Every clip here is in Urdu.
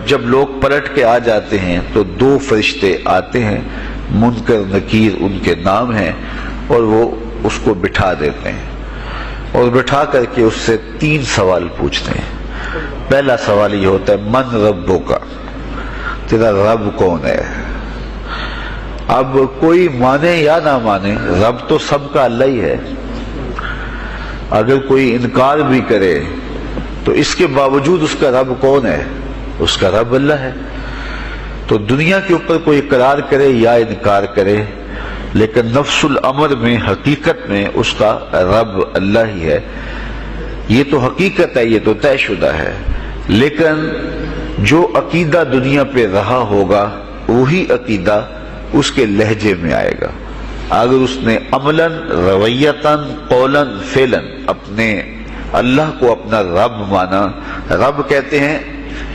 جب لوگ پلٹ کے آ جاتے ہیں تو 2 فرشتے آتے ہیں، منکر نکیر ان کے نام ہیں، اور وہ اس کو بٹھا دیتے ہیں اور بٹھا کر کے اس سے 3 سوال پوچھتے ہیں۔ پہلا سوال یہ ہوتا ہے من ربک، تیرا رب کون ہے؟ اب کوئی مانے یا نہ مانے، رب تو سب کا اللہ ہی ہے۔ اگر کوئی انکار بھی کرے تو اس کے باوجود اس کا رب کون ہے؟ اس کا رب اللہ ہے۔ تو دنیا کے اوپر کوئی اقرار کرے یا انکار کرے، لیکن نفس الامر میں حقیقت میں اس کا رب اللہ ہی ہے۔ یہ تو حقیقت ہے، یہ تو طے شدہ ہے، لیکن جو عقیدہ دنیا پہ رہا ہوگا وہی عقیدہ اس کے لہجے میں آئے گا۔ اگر اس نے عملاً، رویتاً، قولاً، فعلاً اپنے اللہ کو اپنا رب مانا، رب کہتے ہیں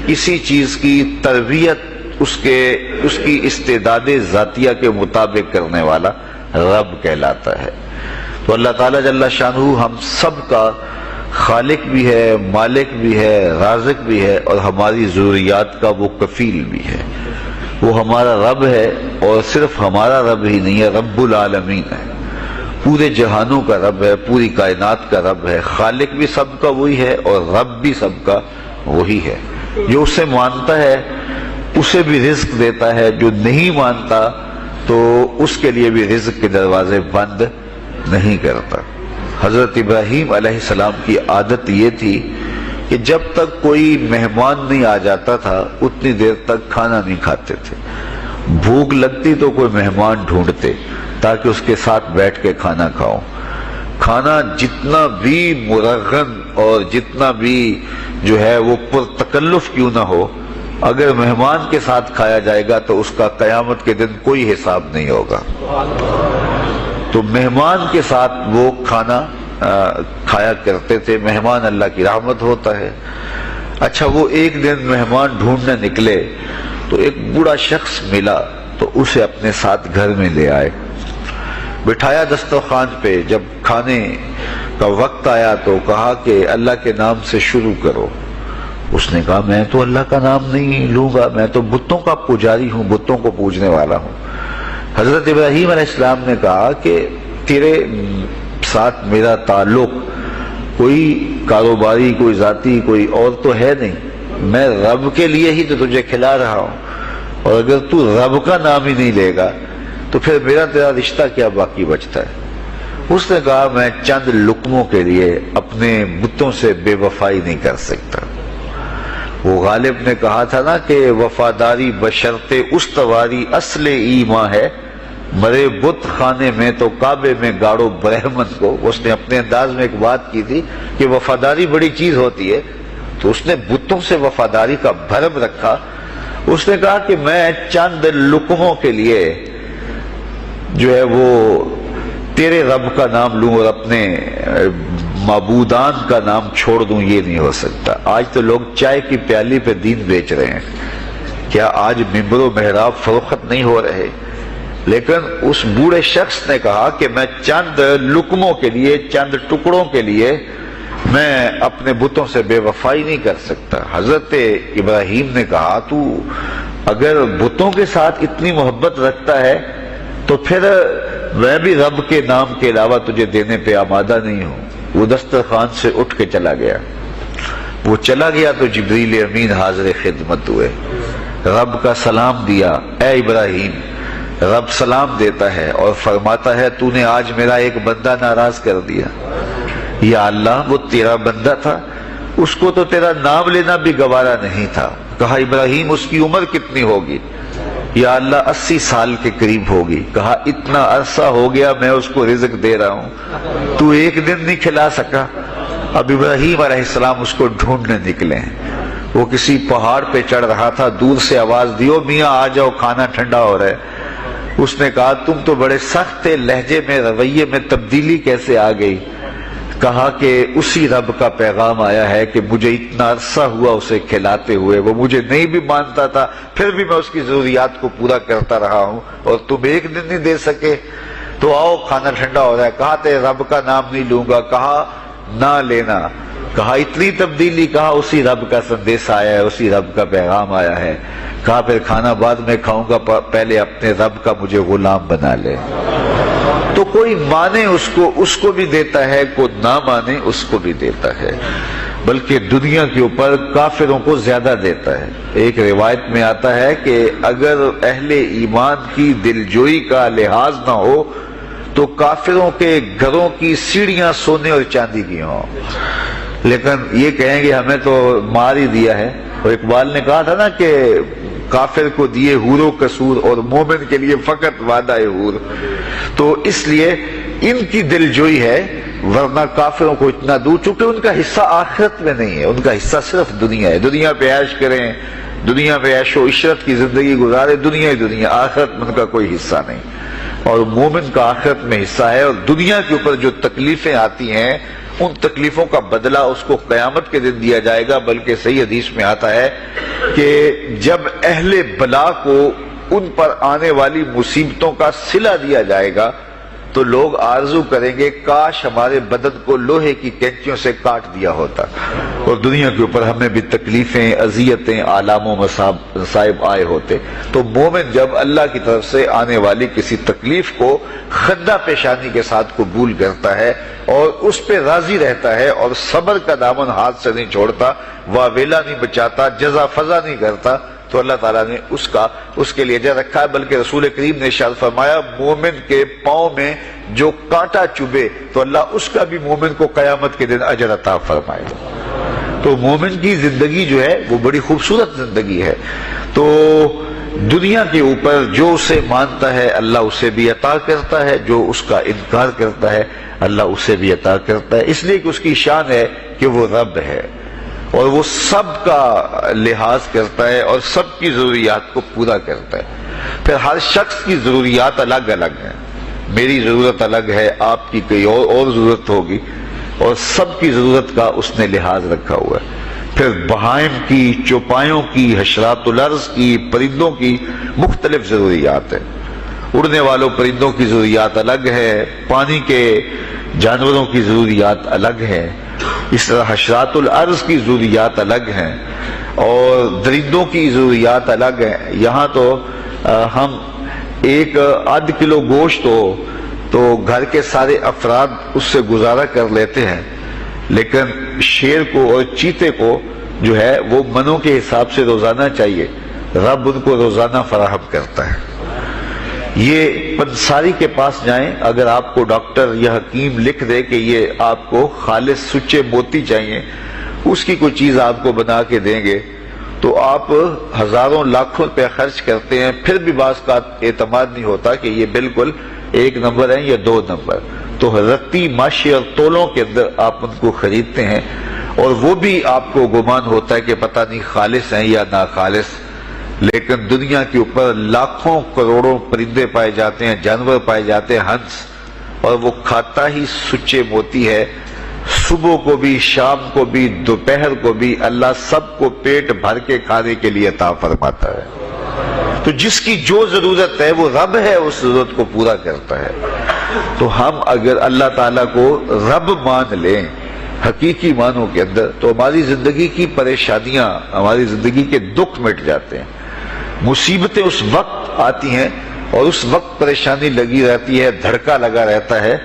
کسی چیز کی تربیت اس کی استعداد ذاتیہ کے مطابق کرنے والا رب کہلاتا ہے۔ تو اللہ تعالیٰ جل شانہ ہم سب کا خالق بھی ہے، مالک بھی ہے، رازق بھی ہے، اور ہماری ضروریات کا وہ کفیل بھی ہے۔ وہ ہمارا رب ہے، اور صرف ہمارا رب ہی نہیں ہے، رب العالمین ہے، پورے جہانوں کا رب ہے، پوری کائنات کا رب ہے۔ خالق بھی سب کا وہی ہے اور رب بھی سب کا وہی ہے۔ جو اسے مانتا ہے اسے بھی رزق دیتا ہے، جو نہیں مانتا تو اس کے لیے بھی رزق کے دروازے بند نہیں کرتا۔ حضرت ابراہیم علیہ السلام کی عادت یہ تھی کہ جب تک کوئی مہمان نہیں آ جاتا تھا اتنی دیر تک کھانا نہیں کھاتے تھے۔ بھوک لگتی تو کوئی مہمان ڈھونڈتے تاکہ اس کے ساتھ بیٹھ کے کھانا کھاؤ۔ کھانا جتنا بھی مرغن اور جتنا بھی جو ہے وہ پرتکلف کیوں نہ ہو، اگر مہمان کے ساتھ کھایا جائے گا تو اس کا قیامت کے دن کوئی حساب نہیں ہوگا۔ تو مہمان کے ساتھ وہ کھانا کھایا کرتے تھے۔ مہمان اللہ کی رحمت ہوتا ہے۔ اچھا، وہ ایک دن مہمان ڈھونڈنے نکلے تو ایک بوڑھا شخص ملا تو اسے اپنے ساتھ گھر میں لے آئے، بٹھایا دسترخوان پہ۔ جب کھانے کا وقت آیا تو کہا کہ اللہ کے نام سے شروع کرو۔ اس نے کہا میں تو اللہ کا نام نہیں لوں گا، میں تو بتوں کا پجاری ہوں، بتوں کو پوجنے والا ہوں۔ حضرت ابراہیم علیہ السلام نے کہا کہ تیرے ساتھ میرا تعلق کوئی کاروباری، کوئی ذاتی، کوئی اور تو ہے نہیں، میں رب کے لیے ہی تو تجھے کھلا رہا ہوں، اور اگر تو رب کا نام ہی نہیں لے گا تو پھر میرا تیرا رشتہ کیا باقی بچتا ہے؟ اس نے کہا میں چند لقموں کے لیے اپنے بتوں سے بے وفائی نہیں کر سکتا۔ وہ غالب نے کہا تھا نا کہ وفاداری بشرط استواری اصل ایمان ہے، مرے بت خانے میں تو کعبے میں گاڑو برہمن کو۔ اس نے اپنے انداز میں ایک بات کی تھی کہ وفاداری بڑی چیز ہوتی ہے، تو اس نے بتوں سے وفاداری کا بھرم رکھا۔ اس نے کہا کہ میں چند لقموں کے لیے جو ہے وہ تیرے رب کا نام لوں اور اپنے معبودان کا نام چھوڑ دوں، یہ نہیں ہو سکتا۔ آج تو لوگ چائے کی پیالی پہ دین بیچ رہے ہیں، کیا آج ممبر و محراب فروخت نہیں ہو رہے؟ لیکن اس بوڑھے شخص نے کہا کہ میں چند لقموں کے لیے، چند ٹکڑوں کے لیے میں اپنے بتوں سے بے وفائی نہیں کر سکتا۔ حضرت ابراہیم نے کہا تو اگر بتوں کے ساتھ اتنی محبت رکھتا ہے تو پھر میں بھی رب کے نام کے علاوہ تجھے دینے پہ آمادہ نہیں ہوں۔ وہ دسترخوان سے اٹھ کے چلا گیا۔ وہ چلا گیا تو جبریل امین حاضر خدمت ہوئے، رب کا سلام دیا، اے ابراہیم۔ رب سلام دیتا ہے اور فرماتا ہے تو نے آج میرا ایک بندہ ناراض کر دیا۔ یا اللہ، وہ تیرا بندہ تھا، اس کو تو تیرا نام لینا بھی گوارا نہیں تھا۔ کہا ابراہیم اس کی عمر کتنی ہوگی؟ یا اللہ 80 سال کے قریب ہوگی۔ کہا اتنا عرصہ ہو گیا میں اس کو رزق دے رہا ہوں، تو ایک دن نہیں کھلا سکا۔ اب ابراہیم علیہ السلام اس کو ڈھونڈنے نکلے ہیں۔ وہ کسی پہاڑ پہ چڑھ رہا تھا، دور سے آواز دیو میاں آ جاؤ، کھانا ٹھنڈا ہو رہا ہے۔ اس نے کہا تم تو بڑے سخت تھے، لہجے میں، رویے میں تبدیلی کیسے آ گئی؟ کہا کہ اسی رب کا پیغام آیا ہے کہ مجھے اتنا عرصہ ہوا اسے کھلاتے ہوئے، وہ مجھے نہیں بھی مانتا تھا، پھر بھی میں اس کی ضروریات کو پورا کرتا رہا ہوں، اور تم ایک دن نہیں دے سکے، تو آؤ کھانا ٹھنڈا ہو رہا ہے۔ کہا تیرے رب کا نام نہیں لوں گا، کہا نہ لینا، کہا اتنی تبدیلی، کہا اسی رب کا سندیس آیا ہے، اسی رب کا پیغام آیا ہے۔ کہا پھر کھانا بعد میں کھاؤں گا، پہلے اپنے رب کا مجھے غلام بنا لے۔ تو کوئی مانے اس کو بھی دیتا ہے، کوئی نہ مانے اس کو بھی دیتا ہے، بلکہ دنیا کے اوپر کافروں کو زیادہ دیتا ہے۔ ایک روایت میں آتا ہے کہ اگر اہل ایمان کی دلجوئی کا لحاظ نہ ہو تو کافروں کے گھروں کی سیڑھیاں سونے اور چاندی کی ہوں، لیکن یہ کہیں گے ہمیں تو مار ہی دیا ہے۔ اور اقبال نے کہا تھا نا کہ کافر کو دیے حور و قصور اور مومن کے لیے فقط وعدہ حور۔ تو اس لیے ان کی دلجوئی ہے، ورنہ کافروں کو اتنا دور، چونکہ ان کا حصہ آخرت میں نہیں ہے، ان کا حصہ صرف دنیا ہے۔ دنیا پہ عیش کریں، دنیا پہ عیش و عشرت کی زندگی گزارے، دنیا ہی دنیا، آخرت میں ان کا کوئی حصہ نہیں۔ اور مومن کا آخرت میں حصہ ہے، اور دنیا کے اوپر جو تکلیفیں آتی ہیں ان تکلیفوں کا بدلہ اس کو قیامت کے دن دیا جائے گا۔ بلکہ صحیح حدیث میں آتا ہے کہ جب اہل بلا کو ان پر آنے والی مصیبتوں کا صلہ دیا جائے گا تو لوگ آرزو کریں گے کاش ہمارے بدن کو لوہے کی کینچیوں سے کاٹ دیا ہوتا، اور دنیا کے اوپر ہمیں بھی تکلیفیں، اذیتیں، آلام و مصائب آئے ہوتے۔ تو مومن جب اللہ کی طرف سے آنے والی کسی تکلیف کو خندہ پیشانی کے ساتھ قبول کرتا ہے اور اس پہ راضی رہتا ہے اور صبر کا دامن ہاتھ سے نہیں چھوڑتا، واویلا نہیں بچاتا، جزا فضا نہیں کرتا، تو اللہ تعالیٰ نے اس کے لیے اجر رکھا ہے۔ بلکہ رسول کریم نے ارشاد فرمایا مومن کے پاؤں میں جو کانٹا چبھے تو اللہ اس کا بھی مومن کو قیامت کے دن اجر عطا فرمائے گا۔ تو مومن کی زندگی جو ہے وہ بڑی خوبصورت زندگی ہے۔ تو دنیا کے اوپر جو اسے مانتا ہے اللہ اسے بھی عطا کرتا ہے، جو اس کا انکار کرتا ہے اللہ اسے بھی عطا کرتا ہے، اس لیے کہ اس کی شان ہے کہ وہ رب ہے اور وہ سب کا لحاظ کرتا ہے اور سب کی ضروریات کو پورا کرتا ہے۔ پھر ہر شخص کی ضروریات الگ الگ ہیں، میری ضرورت الگ ہے، آپ کی کوئی اور ضرورت ہوگی، اور سب کی ضرورت کا اس نے لحاظ رکھا ہوا ہے۔ پھر بہائم کی، چوپایوں کی، حشرات الارض کی، پرندوں کی مختلف ضروریات ہیں۔ اڑنے والوں پرندوں کی ضروریات الگ ہے، پانی کے جانوروں کی ضروریات الگ ہے، اس طرح حشرات الارض کی ضروریات الگ ہیں اور درندوں کی ضروریات الگ ہیں۔ یہاں تو ہم ایک آدھ کلو گوشت ہو تو گھر کے سارے افراد اس سے گزارا کر لیتے ہیں، لیکن شیر کو اور چیتے کو جو ہے وہ منوں کے حساب سے روزانہ چاہیے، رب ان کو روزانہ فراہم کرتا ہے۔ یہ پنساری کے پاس جائیں، اگر آپ کو ڈاکٹر یا حکیم لکھ دے کہ یہ آپ کو خالص سچے موتی چاہیے، اس کی کوئی چیز آپ کو بنا کے دیں گے تو آپ ہزاروں لاکھوں روپے خرچ کرتے ہیں، پھر بھی بعض کا اعتماد نہیں ہوتا کہ یہ بالکل 1 نمبر ہے یا 2 نمبر۔ تو رتی ماشی اور تولوں کے اندر آپ ان کو خریدتے ہیں اور وہ بھی آپ کو گمان ہوتا ہے کہ پتہ نہیں خالص ہیں یا ناخالص، لیکن دنیا کے اوپر لاکھوں کروڑوں پرندے پائے جاتے ہیں، جانور پائے جاتے ہیں، ہنس، اور وہ کھاتا ہی سچے موتی ہے۔ صبح کو بھی، شام کو بھی، دوپہر کو بھی اللہ سب کو پیٹ بھر کے کھانے کے لیے عطا فرماتا ہے۔ تو جس کی جو ضرورت ہے وہ رب ہے، اس ضرورت کو پورا کرتا ہے۔ تو ہم اگر اللہ تعالیٰ کو رب مان لیں حقیقی معنوں کے اندر تو ہماری زندگی کی پریشانیاں، ہماری زندگی کے دکھ مٹ جاتے ہیں۔ مصیبتیں اس وقت آتی ہیں اور اس وقت پریشانی لگی رہتی ہے، دھڑکا لگا رہتا ہے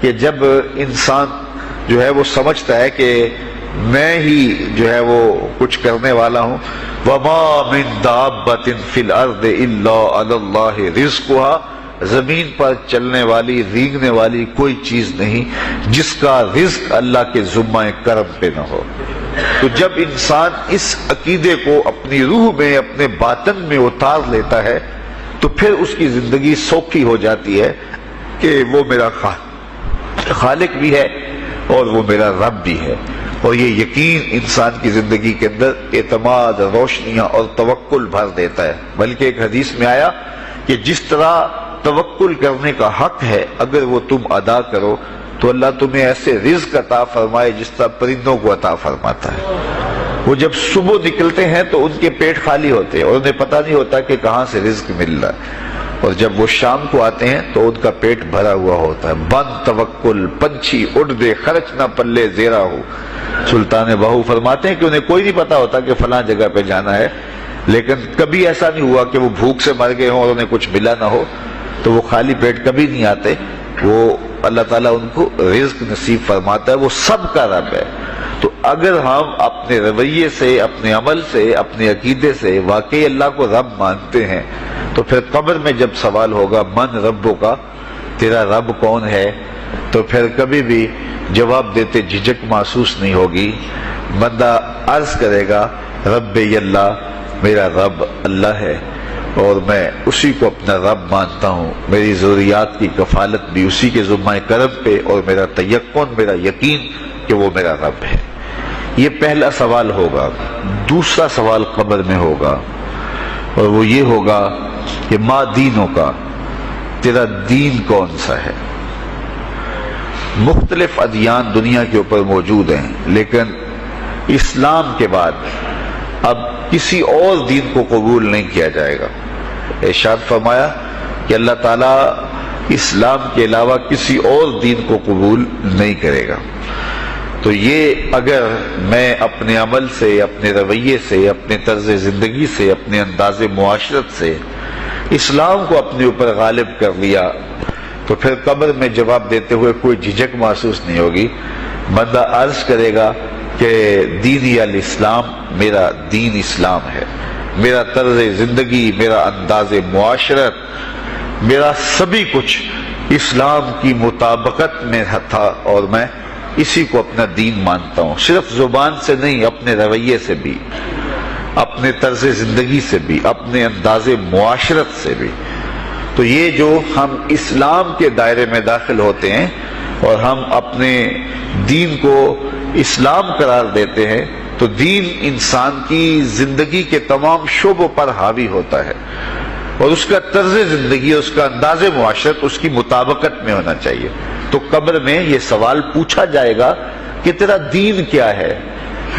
کہ جب انسان جو ہے وہ سمجھتا ہے کہ میں ہی جو ہے وہ کچھ کرنے والا ہوں۔ وَمَا مِن دَابَّةٍ فِي الْأَرْضِ إِلَّا عَلَى اللَّهِ رِزْقُهَا، زمین پر چلنے والی، ریگنے والی کوئی چیز نہیں جس کا رزق اللہ کے ذمہ کرم پہ نہ ہو۔ تو جب انسان اس عقیدے کو اپنی روح میں، اپنے باطن میں اتار لیتا ہے تو پھر اس کی زندگی سوکھی ہو جاتی ہے کہ وہ میرا خالق بھی ہے اور وہ میرا رب بھی ہے۔ اور یہ یقین انسان کی زندگی کے اندر اعتماد، روشنیاں اور توکل بھر دیتا ہے۔ بلکہ ایک حدیث میں آیا کہ جس طرح توکل کرنے کا حق ہے اگر وہ تم ادا کرو تو اللہ تمہیں ایسے رزق عطا فرمائے جس طرح پرندوں کو عطا فرماتا ہے۔ وہ جب صبح نکلتے ہیں تو ان کے پیٹ خالی ہوتے ہیں اور انہیں پتہ نہیں ہوتا کہ کہاں سے رزق مل رہا ہے، اور جب وہ شام کو آتے ہیں تو ان کا پیٹ بھرا ہوا ہوتا ہے۔ بند توکل، پنچھی اڑ دے، خرچ نہ پلے زیرا ہو، سلطان باہو فرماتے ہیں کہ انہیں کوئی نہیں پتا ہوتا کہ فلاں جگہ پہ جانا ہے، لیکن کبھی ایسا نہیں ہوا کہ وہ بھوک سے مر گئے ہوں اور انہیں کچھ ملا نہ ہو، تو وہ خالی پیٹ کبھی نہیں آتے، وہ اللہ تعالیٰ ان کو رزق نصیب فرماتا ہے، وہ سب کا رب ہے۔ تو اگر ہم اپنے رویے سے، اپنے عمل سے، اپنے عقیدے سے واقعی اللہ کو رب مانتے ہیں، تو پھر قبر میں جب سوال ہوگا من ربو کا، تیرا رب کون ہے، تو پھر کبھی بھی جواب دیتے جھجک محسوس نہیں ہوگی۔ بندہ عرض کرے گا رب اللہ، میرا رب اللہ ہے اور میں اسی کو اپنا رب مانتا ہوں، میری ضروریات کی کفالت بھی اسی کے ذمہ کرم پہ، اور میرا تیقن، میرا یقین کہ وہ میرا رب ہے۔ یہ پہلا سوال ہوگا۔ دوسرا سوال قبر میں ہوگا، اور وہ یہ ہوگا کہ ما دینوں کا، تیرا دین کون سا ہے؟ مختلف ادیان دنیا کے اوپر موجود ہیں، لیکن اسلام کے بعد اب کسی اور دین کو قبول نہیں کیا جائے گا۔ ارشاد فرمایا کہ اللہ تعالیٰ اسلام کے علاوہ کسی اور دین کو قبول نہیں کرے گا۔ تو یہ اگر میں اپنے عمل سے، اپنے رویے سے، اپنے طرز زندگی سے، اپنے انداز معاشرت سے اسلام کو اپنے اوپر غالب کر لیا، تو پھر قبر میں جواب دیتے ہوئے کوئی جھجک محسوس نہیں ہوگی۔ بندہ عرض کرے گا کہ دینی الاسلام، میرا دین اسلام ہے، میرا طرز زندگی، میرا انداز معاشرت، میرا سبھی کچھ اسلام کی مطابقت میں تھا، اور میں اسی کو اپنا دین مانتا ہوں، صرف زبان سے نہیں، اپنے رویے سے بھی، اپنے طرز زندگی سے بھی، اپنے انداز معاشرت سے بھی۔ تو یہ جو ہم اسلام کے دائرے میں داخل ہوتے ہیں اور ہم اپنے دین کو اسلام قرار دیتے ہیں، تو دین انسان کی زندگی کے تمام شعبوں پر حاوی ہوتا ہے، اور اس کا طرز زندگی، اس کا انداز معاشرت اس کی مطابقت میں ہونا چاہیے۔ تو قبر میں یہ سوال پوچھا جائے گا کہ تیرا دین کیا ہے،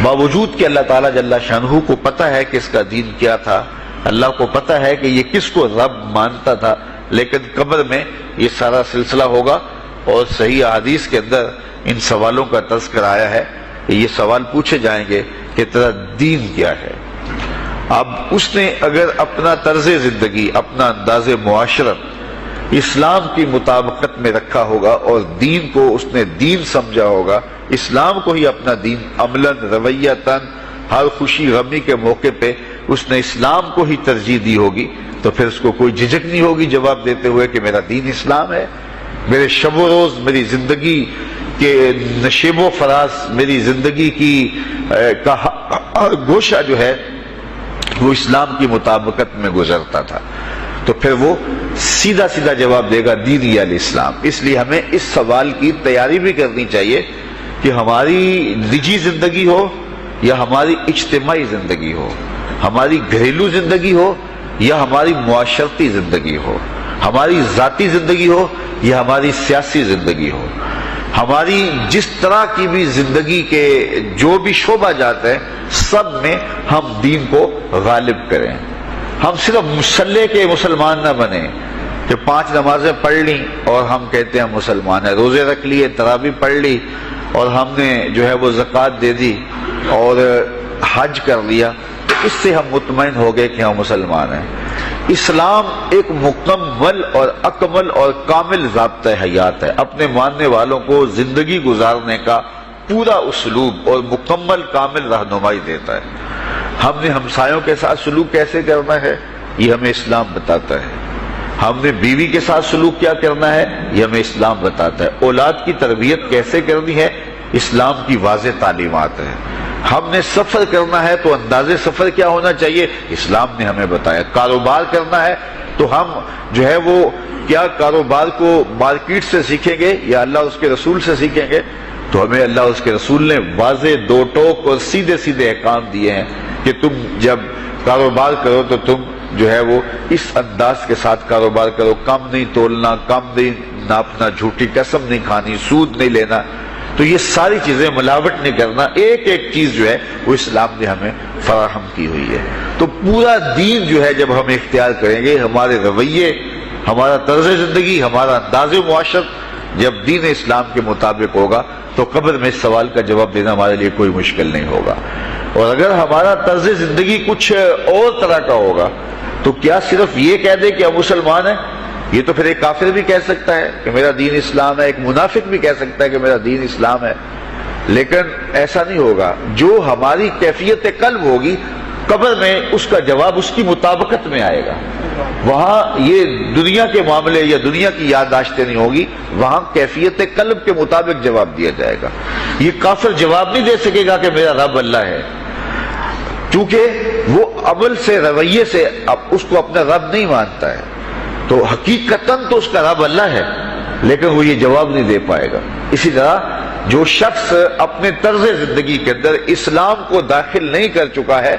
باوجود کہ اللہ تعالیٰ جل شانہ کو پتہ ہے کہ اس کا دین کیا تھا، اللہ کو پتہ ہے کہ یہ کس کو رب مانتا تھا، لیکن قبر میں یہ سارا سلسلہ ہوگا، اور صحیح احادیث کے اندر ان سوالوں کا تذکر آیا ہے کہ یہ سوال پوچھے جائیں گے کہ تیرا دین کیا ہے۔ اب اس نے اگر اپنا طرز زندگی، اپنا انداز معاشرت اسلام کی مطابقت میں رکھا ہوگا، اور دین کو اس نے دین سمجھا ہوگا، اسلام کو ہی اپنا دین عملاً، رویتاً، ہر خوشی غمی کے موقع پہ اس نے اسلام کو ہی ترجیح دی ہوگی، تو پھر اس کو کوئی جھجک نہیں ہوگی جواب دیتے ہوئے کہ میرا دین اسلام ہے، میرے شب و روز، میری زندگی کے نشیب و فراز، میری زندگی کی کا گوشہ جو ہے وہ اسلام کی مطابقت میں گزرتا تھا۔ تو پھر وہ سیدھا سیدھا جواب دے گا دینی الاسلام۔ اس لیے ہمیں اس سوال کی تیاری بھی کرنی چاہیے کہ ہماری نجی زندگی ہو یا ہماری اجتماعی زندگی ہو، ہماری گھریلو زندگی ہو یا ہماری معاشرتی زندگی ہو، ہماری ذاتی زندگی ہو یا ہماری سیاسی زندگی ہو، ہماری جس طرح کی بھی زندگی کے جو بھی شعبہ جات ہیں، سب میں ہم دین کو غالب کریں۔ ہم صرف مسلح کے مسلمان نہ بنیں کہ 5 نمازیں پڑھ لیں اور ہم کہتے ہیں مسلمان ہیں، روزے رکھ لیے، تراویح پڑھ لی، اور ہم نے جو ہے وہ زکوٰۃ دے دی اور حج کر لیا، تو اس سے ہم مطمئن ہو گئے کہ ہم مسلمان ہیں۔ اسلام ایک مکمل اور اکمل اور کامل ضابطہ حیات ہے، اپنے ماننے والوں کو زندگی گزارنے کا پورا اسلوب اور مکمل کامل رہنمائی دیتا ہے۔ ہم نے ہمسایوں کے ساتھ سلوک کیسے کرنا ہے، یہ ہمیں اسلام بتاتا ہے۔ ہم نے بیوی کے ساتھ سلوک کیا کرنا ہے، یہ ہمیں اسلام بتاتا ہے۔ اولاد کی تربیت کیسے کرنی ہے، اسلام کی واضح تعلیمات ہیں۔ ہم نے سفر کرنا ہے تو انداز سفر کیا ہونا چاہیے، اسلام نے ہمیں بتایا۔ کاروبار کرنا ہے تو ہم جو ہے وہ کیا کاروبار کو مارکیٹ سے سیکھیں گے یا اللہ اس کے رسول سے سیکھیں گے، تو ہمیں اللہ اس کے رسول نے واضح 2 ٹوک اور سیدھے سیدھے احکام دیے ہیں کہ تم جب کاروبار کرو تو تم جو ہے وہ اس انداز کے ساتھ کاروبار کرو، کم نہیں تولنا، کم نہیں ناپنا، جھوٹی قسم نہیں کھانی، سود نہیں لینا۔ تو یہ ساری چیزیں، ملاوٹ نہیں کرنا، ایک ایک چیز جو ہے وہ اسلام نے ہمیں فراہم کی ہوئی ہے۔ تو پورا دین جو ہے جب ہم اختیار کریں گے، ہمارے رویے، ہمارا طرز زندگی، ہمارا انداز معاشرت، جب دین اسلام کے مطابق ہوگا تو قبر میں سوال کا جواب دینا ہمارے لیے کوئی مشکل نہیں ہوگا۔ اور اگر ہمارا طرز زندگی کچھ اور طرح کا ہوگا تو کیا صرف یہ کہہ دے کہ ہم مسلمان ہیں؟ یہ تو پھر ایک کافر بھی کہہ سکتا ہے کہ میرا دین اسلام ہے، ایک منافق بھی کہہ سکتا ہے کہ میرا دین اسلام ہے، لیکن ایسا نہیں ہوگا۔ جو ہماری کیفیت قلب ہوگی قبر میں اس کا جواب اس کی مطابقت میں آئے گا۔ وہاں یہ دنیا کے معاملے یا دنیا کی یادداشتیں نہیں ہوگی، وہاں کیفیت قلب کے مطابق جواب دیا جائے گا۔ یہ کافر جواب نہیں دے سکے گا کہ میرا رب اللہ ہے، کیونکہ وہ عمل سے رویے سے اس کو اپنا رب نہیں مانتا ہے، تو حقیقتاً تو اس کا رب اللہ ہے لیکن وہ یہ جواب نہیں دے پائے گا۔ اسی طرح جو شخص اپنے طرز زندگی کے اندر اسلام کو داخل نہیں کر چکا ہے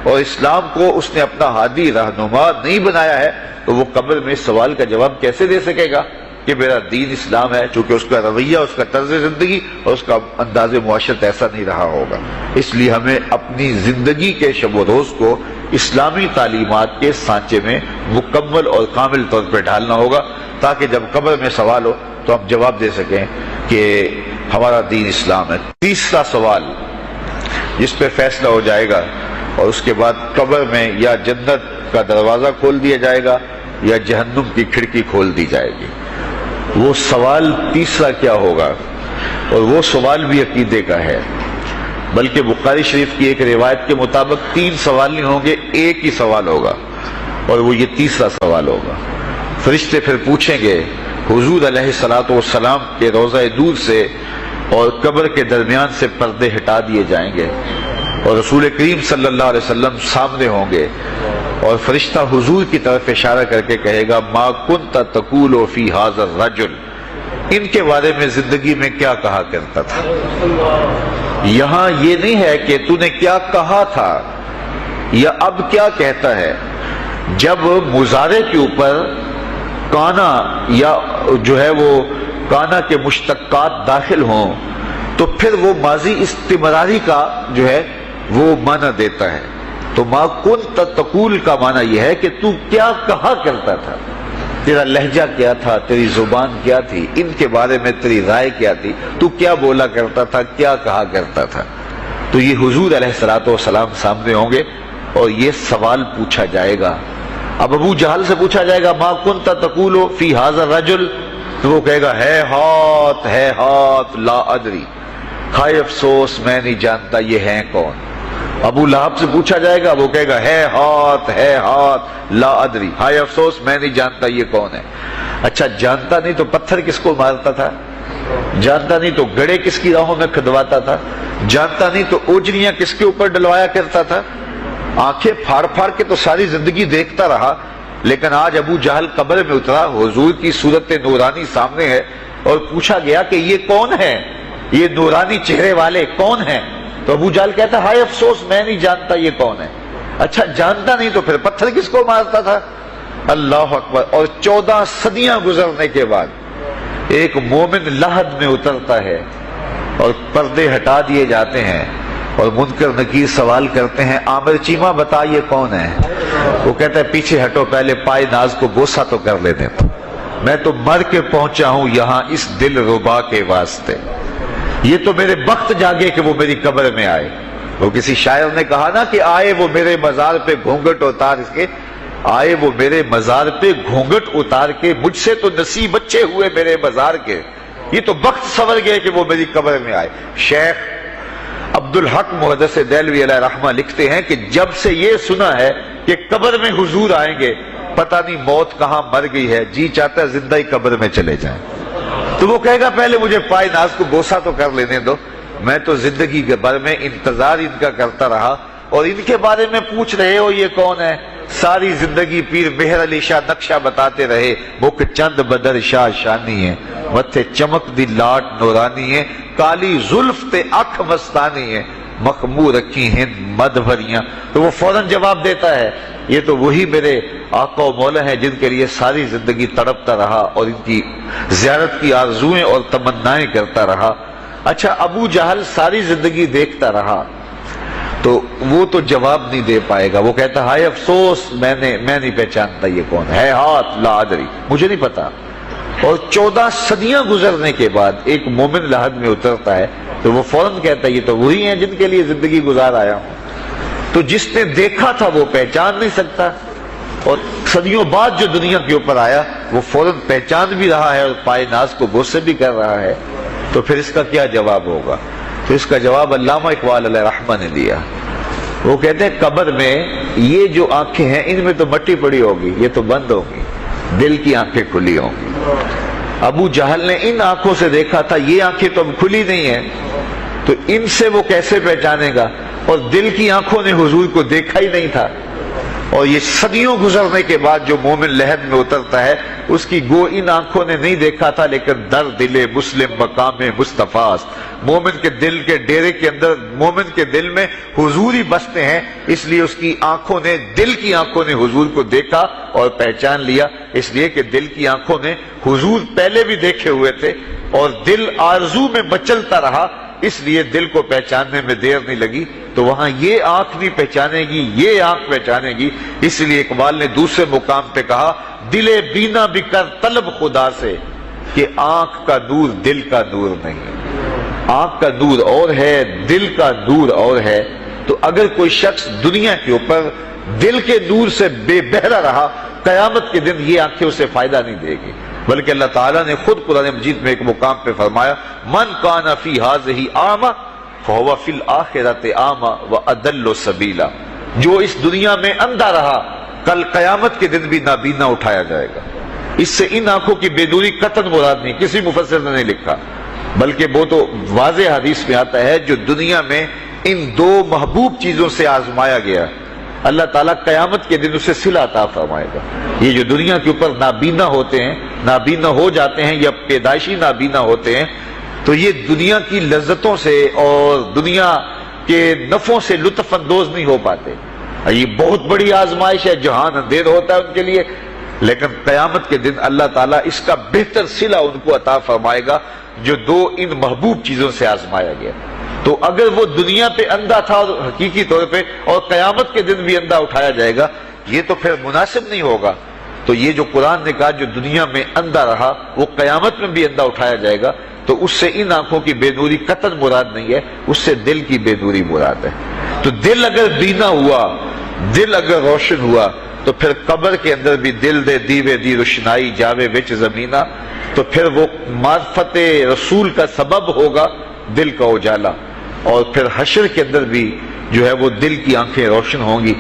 اور اسلام کو اس نے اپنا ہادی رہنما نہیں بنایا ہے تو وہ قبر میں سوال کا جواب کیسے دے سکے گا کہ میرا دین اسلام ہے، چونکہ اس کا رویہ، اس کا طرز زندگی اور اس کا انداز معاشرت ایسا نہیں رہا ہوگا۔ اس لیے ہمیں اپنی زندگی کے شب و روز کو اسلامی تعلیمات کے سانچے میں مکمل اور کامل طور پہ ڈھالنا ہوگا تاکہ جب قبر میں سوال ہو تو ہم جواب دے سکیں کہ ہمارا دین اسلام ہے۔ تیسرا سوال جس پہ فیصلہ ہو جائے گا اور اس کے بعد قبر میں یا جنت کا دروازہ کھول دیا جائے گا یا جہنم کی کھڑکی کھول دی جائے گی، وہ سوال تیسرا کیا ہوگا؟ اور وہ سوال بھی عقیدے کا ہے، بلکہ بخاری شریف کی ایک روایت کے مطابق 3 سوال نہیں ہوں گے، ایک ہی سوال ہوگا اور وہ یہ تیسرا سوال ہوگا۔ فرشتے پھر پوچھیں گے، حضور علیہ الصلوۃ والسلام کے روضہ دور سے اور قبر کے درمیان سے پردے ہٹا دیے جائیں گے اور رسول کریم صلی اللہ علیہ وسلم سامنے ہوں گے اور فرشتہ حضور کی طرف اشارہ کر کے کہے گا، ما کنت تقول فی ھذا الرجل، ان کے بارے میں زندگی میں کیا کہا کرتا تھا۔ یہاں یہ نہیں ہے کہ تو نے کیا کہا تھا یا اب کیا کہتا ہے۔ جب مضارع کے اوپر کانا یا جو ہے وہ کانا کے مشتقات داخل ہوں تو پھر وہ ماضی استمراری کا جو ہے وہ معنی دیتا ہے۔ تو ما کنت تقول کا معنی یہ ہے کہ تو کیا کہا کرتا تھا، تیرا لہجہ کیا تھا، تیری زبان کیا تھی، ان کے بارے میں تیری رائے کیا تھی، تو کیا بولا کرتا تھا، کیا کہا کرتا تھا۔ تو یہ حضور علیہ الصلوۃ والسلام سامنے ہوں گے اور یہ سوال پوچھا جائے گا۔ اب ابو جہل سے پوچھا جائے گا، ما کنت تقول فی ھذا الرجل، تو وہ کہے گا ہے ہاتھ لا ادری، ہائے افسوس میں نہیں جانتا یہ ہیں کون۔ ابو لہب سے پوچھا جائے گا، وہ کہے گا ہے ہاتھ لا ادری، ہائے افسوس میں نہیں جانتا یہ کون ہے۔ اچھا جانتا نہیں تو پتھر کس کو مارتا تھا، جانتا نہیں تو گڑے کس کی راہوں میں کھدواتا تھا، جانتا نہیں تو اوجریاں کس کے اوپر ڈلوایا کرتا تھا۔ آنکھیں پھاڑ پھاڑ کے تو ساری زندگی دیکھتا رہا، لیکن آج ابو جہل قبر میں اترا، حضور کی صورت نورانی سامنے ہے اور پوچھا گیا کہ یہ کون ہے، یہ نورانی چہرے والے کون ہیں؟ تو ابو جہل کہتا ہے ہائے افسوس میں نہیں جانتا یہ کون ہے۔ اچھا جانتا نہیں تو پھر پتھر کس کو مارتا تھا؟ اللہ اکبر۔ اور 14 صدیاں گزرنے کے بعد ایک مومن لحد میں اترتا ہے اور پردے ہٹا دیے جاتے ہیں اور منکر نکیر سوال کرتے ہیں، عامر چیمہ بتا یہ کون ہے؟ وہ کہتا ہے پیچھے ہٹو، پہلے پائے ناز کو بوسہ تو کر لینے دو، میں تو مر کے پہنچا ہوں یہاں اس دل ربا کے واسطے، یہ تو میرے بخت جاگے کہ وہ میری قبر میں آئے۔ وہ کسی شاعر نے کہا نا کہ آئے وہ میرے مزار پہ گھونگھٹ اتار کے، آئے وہ میرے مزار پہ گھونگھٹ اتار کے، مجھ سے تو نصیب اچھے ہوئے میرے مزار کے، یہ تو بخت سنور گئے کہ وہ میری قبر میں آئے۔ شیخ عبدالحق محدث دہلوی علیہ رحمہ لکھتے ہیں کہ جب سے یہ سنا ہے کہ قبر میں حضور آئیں گے، پتہ نہیں موت کہاں مر گئی ہے، جی چاہتا ہے زندہ ہی قبر میں چلے جائیں۔ تو وہ کہے گا پہلے مجھے پائے ناز کو بوسہ تو کر لینے دو، میں تو زندگی کے بھر میں انتظار ان کا کرتا رہا اور ان کے بارے میں پوچھ رہے ہو یہ کون ہے؟ ساری زندگی پیر مہر علی شاہ نقشہ بتاتے رہے، مکھ چند بدر شاہ شانی ہے، متھے چمک دی لاٹ نورانی ہے، کالی زلف تے اکھ مستانی ہے، مخمور رکھی ہند مد بھریاں۔ تو وہ فوراً جواب دیتا ہے یہ تو وہی میرے آقا و مولا ہیں جن کے لیے ساری زندگی تڑپتا رہا اور ان کی زیارت کی آرزوئیں اور تمنائیں کرتا رہا۔ اچھا ابو جہل ساری زندگی دیکھتا رہا تو وہ تو جواب نہیں دے پائے گا، وہ کہتا ہائے افسوس میں نہیں پہچانتا یہ کون ہے، ہاتھ لا ادری، مجھے نہیں پتا، اور 14 صدیاں گزرنے کے بعد ایک مومن لحد میں اترتا ہے تو وہ فوراً کہتا ہے یہ تو وہی ہیں جن کے لیے زندگی گزار آیا ہوں. تو جس نے دیکھا تھا وہ پہچان نہیں سکتا، اور صدیوں بعد جو دنیا کے اوپر آیا وہ فوراً پہچان بھی رہا ہے اور پائے ناز کو بوسے بھی کر رہا ہے. تو پھر اس کا کیا جواب ہوگا؟ تو اس کا جواب علامہ اقبال علیہ رحمہ نے دیا. وہ کہتے ہیں قبر میں یہ جو آنکھیں ہیں ان میں تو مٹی پڑی ہوگی، یہ تو بند ہوگی، دل کی آنکھیں کھلی ہوں گی. ابو جہل نے ان آنکھوں سے دیکھا تھا، یہ آنکھیں تو اب کھلی نہیں ہیں، تو ان سے وہ کیسے پہچانے گا؟ اور دل کی آنکھوں نے حضور کو دیکھا ہی نہیں تھا. اور یہ صدیوں گزرنے کے بعد جو مومن لحد میں اترتا ہے اس کی گو ان آنکھوں نے نہیں دیکھا تھا، لیکن در دل مسلم مقام مصطفیٰ است. مومن کے دل کے ڈیرے کے اندر مومن کے دل میں حضور ہی بستے ہیں، اس لیے اس کی آنکھوں نے، دل کی آنکھوں نے حضور کو دیکھا اور پہچان لیا. اس لیے کہ دل کی آنکھوں نے حضور پہلے بھی دیکھے ہوئے تھے اور دل آرزو میں مچلتا رہا، اس لیے دل کو پہچاننے میں دیر نہیں لگی. تو وہاں یہ آنکھ نہیں پہچانے گی، یہ آنکھ پہچانے گی. اس لیے اقبال نے دوسرے مقام پہ کہا دل بینا بھی کر طلب خدا سے کہ آنکھ کا نور دل کا نور نہیں. آنکھ کا نور اور ہے، دل کا نور اور ہے. تو اگر کوئی شخص دنیا کے اوپر دل کے نور سے بے بہرا رہا، قیامت کے دن یہ آنکھیں اسے فائدہ نہیں دے گی. بلکہ اللہ تعالیٰ نے خود قرآن مجید میں ایک مقام پہ فرمایا من کان فی ہذہ اعمی فہو فی الآخرۃ اعمی واضل سبیلا. جو اس دنیا میں اندھا رہا کل قیامت کے دن بھی نابینا اٹھایا جائے گا. اس سے ان آنکھوں کی بے نوری قطعاً مراد نہیں، کسی مفسر نے نہیں لکھا، بلکہ وہ تو واضح حدیث میں آتا ہے جو دنیا میں ان دو محبوب چیزوں سے آزمایا گیا اللہ تعالیٰ قیامت کے دن اسے صلہ عطا فرمائے گا. یہ جو دنیا کے اوپر نابینا ہوتے ہیں، نابینا ہو جاتے ہیں یا پیدائشی نابینا ہوتے ہیں، تو یہ دنیا کی لذتوں سے اور دنیا کے نفعوں سے لطف اندوز نہیں ہو پاتے. یہ بہت بڑی آزمائش ہے، جہان اندھیر ہوتا ہے ان کے لیے، لیکن قیامت کے دن اللہ تعالیٰ اس کا بہتر صلہ ان کو عطا فرمائے گا جو دو ان محبوب چیزوں سے آزمایا گیا. تو اگر وہ دنیا پہ اندھا تھا اور حقیقی طور پہ، اور قیامت کے دن بھی اندھا اٹھایا جائے گا، یہ تو پھر مناسب نہیں ہوگا. تو یہ جو قرآن نے کہا جو دنیا میں اندھا رہا وہ قیامت میں بھی اندھا اٹھایا جائے گا، تو اس سے ان آنکھوں کی بے نوری قطعاً مراد نہیں ہے، اس سے دل کی بے نوری مراد ہے. تو دل اگر بینا ہوا، دل اگر روشن ہوا، تو پھر قبر کے اندر بھی دل دے دیوے دی روشنائی جاوے وچ زمینہ، تو پھر وہ معرفت رسول کا سبب ہوگا دل کا اجالا. اور پھر حشر کے اندر بھی جو ہے وہ دل کی آنکھیں روشن ہوں گی.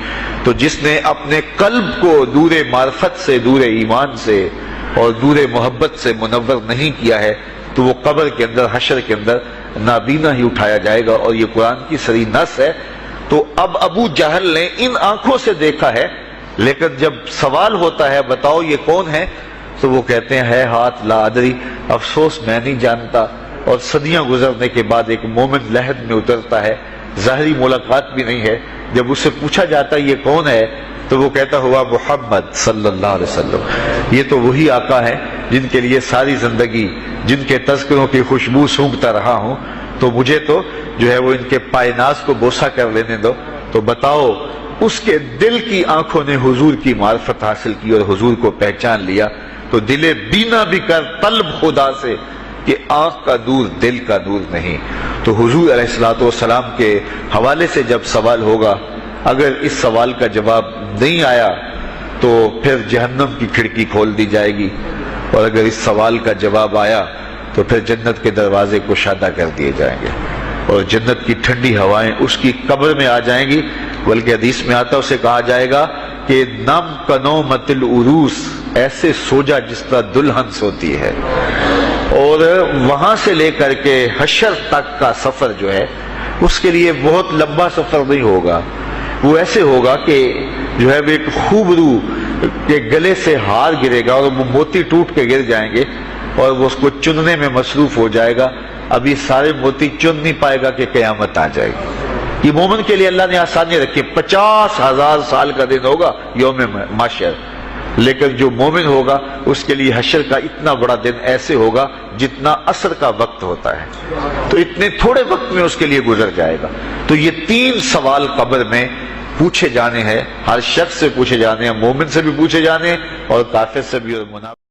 تو جس نے اپنے قلب کو نور معرفت سے، نور ایمان سے اور نور محبت سے منور نہیں کیا ہے، تو وہ قبر کے اندر، حشر کے اندر نابینا ہی اٹھایا جائے گا. اور یہ قرآن کی صریح نص ہے. تو اب ابو جہل نے ان آنکھوں سے دیکھا ہے، لیکن جب سوال ہوتا ہے بتاؤ یہ کون ہے، تو وہ کہتے ہیں ہے ہاتھ لا ادری، افسوس میں نہیں جانتا. اور صدیاں گزرنے کے بعد ایک مومن لحد میں اترتا ہے، ظاہری ملاقات بھی نہیں ہے. جب اس سے پوچھا جاتا ہے یہ کون ہے، تو وہ کہتا ہوا محمد صلی اللہ علیہ وسلم. یہ تو وہی آقا ہے جن کے لیے ساری زندگی، جن کے تذکروں کی خوشبو سونگھتا رہا ہوں. تو مجھے تو جو ہے وہ ان کے پائے ناز کو بوسہ کر لینے دو. تو بتاؤ اس کے دل کی آنکھوں نے حضور کی معرفت حاصل کی اور حضور کو پہچان لیا. تو دل بینا بھی کر طلب خدا سے کہ آنکھ کا نور دل کا نور نہیں. تو حضور علیہ الصلوۃ والسلام کے حوالے سے جب سوال ہوگا، اگر اس سوال کا جواب نہیں آیا تو پھر جہنم کی کھڑکی کھول دی جائے گی، اور اگر اس سوال کا جواب آیا تو پھر جنت کے دروازے کشادہ کر دیے جائیں گے اور جنت کی ٹھنڈی ہوائیں اس کی قبر میں آ جائیں گی. بلکہ حدیث میں آتا اسے کہا جائے گا کہ نم کنومت العروس، ایسے سو جا جس طرح دلہن سوتی ہے. اور وہاں سے لے کر کے حشر تک کا سفر جو ہے اس کے لیے بہت لمبا سفر نہیں ہوگا. وہ ایسے ہوگا کہ جو ہے وہ ایک خوبرو کے گلے سے ہار گرے گا اور وہ موتی ٹوٹ کے گر جائیں گے اور وہ اس کو چننے میں مصروف ہو جائے گا. ابھی سارے موتی چن نہیں پائے گا کہ قیامت آ جائے گی. یہ مومن کے لیے اللہ نے آسانی رکھی. 50,000 سال کا دن ہوگا یوم محشر، لیکن جو مومن ہوگا اس کے لیے حشر کا اتنا بڑا دن ایسے ہوگا جتنا عصر کا وقت ہوتا ہے. تو اتنے تھوڑے وقت میں اس کے لیے گزر جائے گا. تو یہ 3 سوال قبر میں پوچھے جانے ہیں، ہر شخص سے پوچھے جانے ہیں، مومن سے بھی پوچھے جانے ہیں اور کافر سے بھی اور منافق